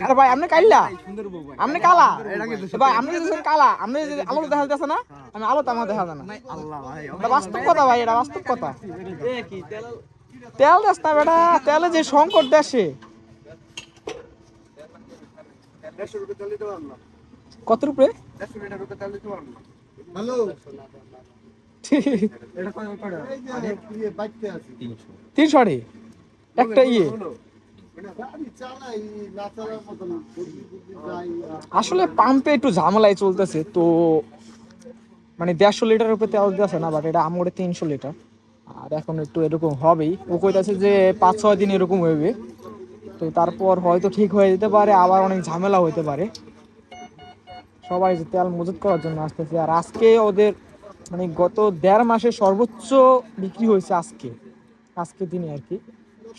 আরে ভাই আপনি কাইলা আপনি কালা ভাই আপনি কালা আপনি আলো দেখা যাচ্ছে না আমি আলো তো আমার দেখা যায় না বাস্তব কথা ভাই এটা বাস্তব কথা তেল দেশ না বেটা তেলে যে সংকট দেশে কত রুপে হ্যালো 300 একটা ইয়ে আসলে পাম্পে একটু ঝামেলায় চলতেছে তো মানে 150 লিটারের উপরে তেল দিতেছে না বাট এটা আমরে 300 লিটার আর এখন একটু এরকম হবেই ও কইতাছে যে 5-6 দিন এরকম হইবে তো তারপর হয়তো ঠিক হয়ে যেতে পারে আবার অনেক ঝামেলা হইতে পারে সবাই যে তেল মজুত করার জন্য আসতেছে আর আজকে ওদের মানে গত 1.5 মাসে সর্বোচ্চ বিক্রি হয়েছে আজকে দিনে আর কি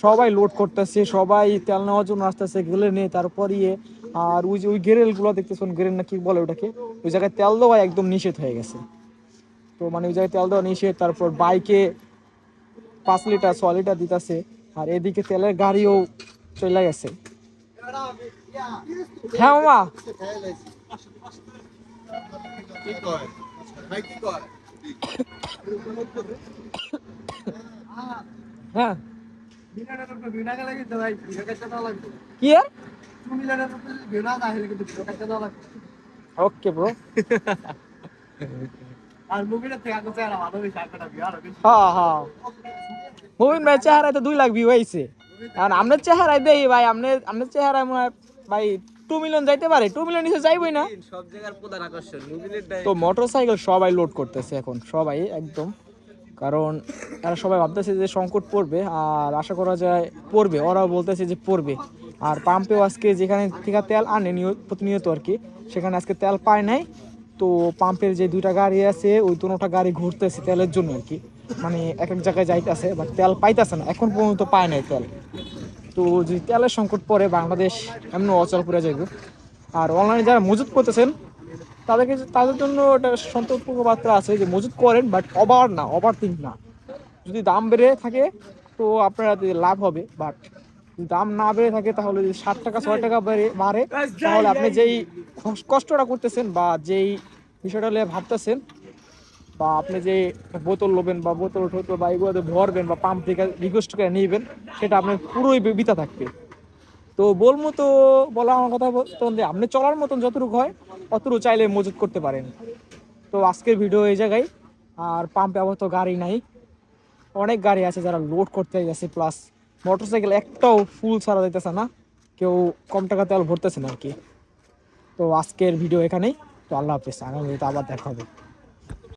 সবাই লোড করতেছে সবাই তেল নেওয়ার জন্য আসতেছে গেলে নিয়ে তারপর আর ওই গেরেল গুলো দেখতেছেন গেরেল না কি বলে ওটাকে ওই জায়গায় তেল দেওয়া একদম নিষেধ হয়ে গেছে তো মানে ওই জায়গায় তেল দেওয়া নিষেধ তারপর বাইকে 5 লিটার 6 লিটার দিতেছে আর এদিকে তেলের গাড়িও চলে গেছে হ্যাঁ মামা হ্যাঁ কি ওকে ব্রো মুভির ভাই চেহারায় তো 2 লাখ ভিউ হয়েছে কারণ আপনার চেহারায় দেই ভাই আপনার চেহারায় মনে হয় ভাই 2 মিলিয়ন যাইতে পারে 2 মিলিয়ন নিচে যাইবই না সব জায়গার প্রধান আকর্ষণ তো মোটরসাইকেল সবাই লোড করতেছে এখন সবাই একদম কারণ এরা সবাই ভাবতেছে যে সংকট পড়বে আর আশা করা যায় পড়বে ওরাও বলতেছে যে পড়বে আর পাম্পেও আজকে যেখানে থেকে তেল আনে প্রতিনিয়ত আর কি সেখানে আজকে তেল পায় নাই তো পাম্পের যে 2টা গাড়ি আছে ওই 2টা গাড়ি ঘুরতেছে তেলের জন্য আর কি মানে এক এক জায়গায় যাইতেছে বাট তেল পাইতেছে না এখন পর্যন্ত পায় নাই তেল তো যদি তেলের সংকট পড়ে বাংলাদেশ এমন অচল করে যাবে আর অনলাইনে যারা মজুত করতেছেন তাদের জন্য একটা সন্তোষপূর্ণ বার্তা আছে যে মজুত করেন বাট ওভার থিঙ্ক না যদি দাম বেড়ে থাকে তো আপনারা লাভ হবে বাট যদি দাম না বেড়ে থাকে তাহলে যদি 7 টাকা 6 টাকা বাড়ে তাহলে আপনি যেই কষ্টটা করতেছেন বা যেই বিষয়টা নিয়ে ভাবতেছেন বা আপনি যে বোতল নেবেন বা বোতল বা এগুলোতে ভরবেন বা পাম্প থেকে রিকোয়েস্ট করে নিবেন সেটা আপনার পুরোই বৃথা থাকবে তো বলবো তো বলা আমার কথা বলতো যে আপনি চলার মতন যতটুকু হয় অতটুকু চাইলে মজুত করতে পারেন তো আজকের ভিডিও এই জায়গায় আর পাম্পে আবার তো গাড়ি নাই অনেক গাড়ি আছে যারা লোড করতে গেছে প্লাস মোটরসাইকেল একটাও ফুল ছাড়া যাইতেছে না কেউ কম টাকা তেল ভরতেছে না আর কি তো আজকের ভিডিও এখানেই তো আল্লাহ হাফেজ আগামী ভিডিওতে আবার দেখা হবে